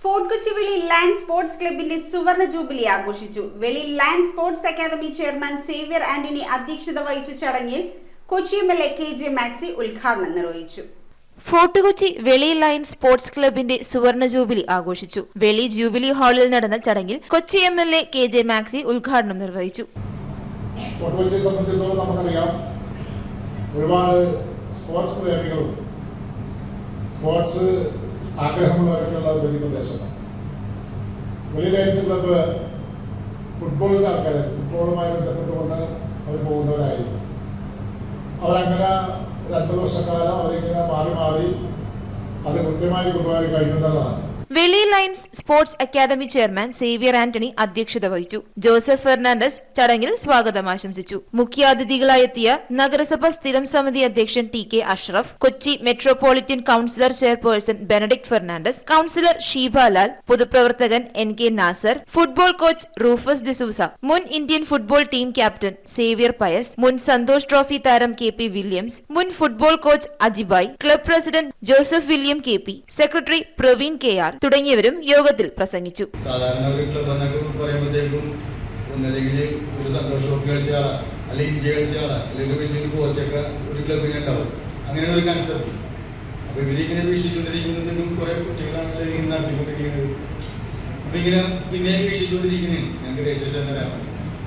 Fort Kochi വെളി Lions sports ക്ലബിന്റെ സുവർണ ജൂബിലി ആഘോഷിച്ചു. Veli Lions sports academy chairman Xavier Antony അധ്യക്ഷത വഹിച്ച ചടങ്ങിൽ കൊച്ചി എംഎൽഎ KJ മാക്സി ഉദ്ഘാടനം നിർവഹിച്ചു. ഫോർട്ട് കൊച്ചി വെളി ലയൺസ് സ്പോർട്സ് ക്ലബിന്റെ സുവർണ ജൂബിലി ആഘോഷിച്ചു. വെളി ജൂബിലി ഹാളിൽ നടന്ന ചടങ്ങിൽ കൊച്ചി എംഎൽഎ KJ മാക്സി ഉദ്ഘാടനം നിർവഹിച്ചു. ഫോർട്ട് കൊച്ചിയെ സംബന്ധിച്ചിടത്തോളം നമുക്കറിയാം, ഒരുപാട് സ്പോർട്സ് പ്രേമികളും സ്പോർട്സ് ആഗ്രഹമുള്ളവർക്കുള്ള ഒരു വലിയ പ്രദേശമാണ്. വെളി ലയൺസ് ക്ലബ്ബ് ഫുട്ബോളിൻ്റെ ആൾക്കാർ, ഫുട്ബോളുമായി ബന്ധപ്പെട്ടുകൊണ്ട് അവർ പോകുന്നവരായിരുന്നു. അവരങ്ങനെ 2 വർഷക്കാലം അവരിങ്ങനെ മാറി മാറി അത് കൃത്യമായി കൊണ്ടുപോയി കഴിഞ്ഞതാണ്. Veli Lions sports academy chairman Xavier Antony അധ്യക്ഷത വഹിച്ചു. ജോസഫ് ഫെർണാണ്ടസ് ചടങ്ങിൽ സ്വാഗതം ആശംസിച്ചു. മുഖ്യാതിഥികളായെത്തിയ നഗരസഭ സ്ഥിരം സമിതി അധ്യക്ഷൻ TK Ashraf, Kochi metropolitan councillor chairperson Benedict Fernandez, councillor Sheebalal, പൊതുപ്രവർത്തകൻ NK Nasar, football coach Rufus D'Souza, മുൻ Indian football team captain Xavier Pius, മുൻ സന്തോഷ് ട്രോഫി താരം KP വില്യംസ്, മുൻ football coach Ajibhai, club president Joseph William KP, secretary Praveen KR തുടങ്ങിയവരും യോഗത്തിൽ പ്രസംഗിച്ചു. സാധാരണ ഒരു ക്ലബ് എന്നൊക്കെ പറയുമ്പോഴത്തേക്കും ഒന്നല്ലെങ്കിൽ ഒരു സന്തോഷ് ട്രോഫി കളിച്ച ആളാ, അല്ലെങ്കിൽ ഇന്ത്യ കളിച്ച ആളാ, അല്ലെങ്കിൽ വലിയൊരു കോച്ചൊക്കെ ഒരു ക്ലബിന് ഉണ്ടാവും. അങ്ങനെയാണ് ഒരു കൺസെപ്റ്റ്. അപ്പൊ ഇവരിങ്ങനെ വീക്ഷിച്ചുകൊണ്ടിരിക്കുന്നതും കുറെ കുട്ടികളാണ് ഇങ്ങനെ നടത്തിക്കൊണ്ടിരിക്കുന്നത്. അപ്പൊ ഇങ്ങനെ പിന്നെ വീക്ഷിച്ചുകൊണ്ടിരിക്കുന്നതാണ്. ഞങ്ങൾക്ക് രജിസ്ട്രേഷൻ തരാം.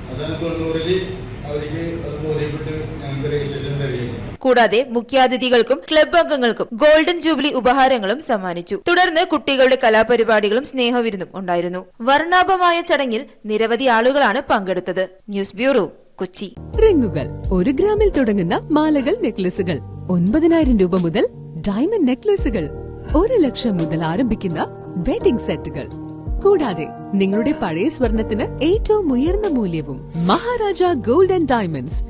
അവസാനം 90-ൽ അവർക്ക് അത് ബോധ്യപ്പെട്ട് ഞങ്ങൾക്ക് രജിസ്ട്രേഷൻ തരികയാണ്. കൂടാതെ മുഖ്യാതിഥികൾക്കും ക്ലബ് അംഗങ്ങൾക്കും ഗോൾഡൻ ജൂബിലി ഉപഹാരങ്ങളും സമ്മാനിച്ചു. തുടർന്ന് കുട്ടികളുടെ കലാപരിപാടികളും സ്നേഹവിരുന്നും ഉണ്ടായിരുന്നു. വർണ്ണാഭമായ ചടങ്ങിൽ നിരവധി ആളുകളാണ് പങ്കെടുത്തത്. News bureau, Kochi. റിങ്ങുകൾ 1 ഗ്രാമിൽ തുടങ്ങുന്ന മാലകൾ, നെക്ലസുകൾ 9,000 രൂപ മുതൽ ഡയമണ്ട് നെക്ലസുകൾ 1 ലക്ഷം മുതൽ ആരംഭിക്കുന്ന വെഡിംഗ് സെറ്റുകൾ. കൂടാതെ നിങ്ങളുടെ പഴയ സ്വർണത്തിന് ഏറ്റവും ഉയർന്ന മൂല്യവും. Maharaja gold and diamonds,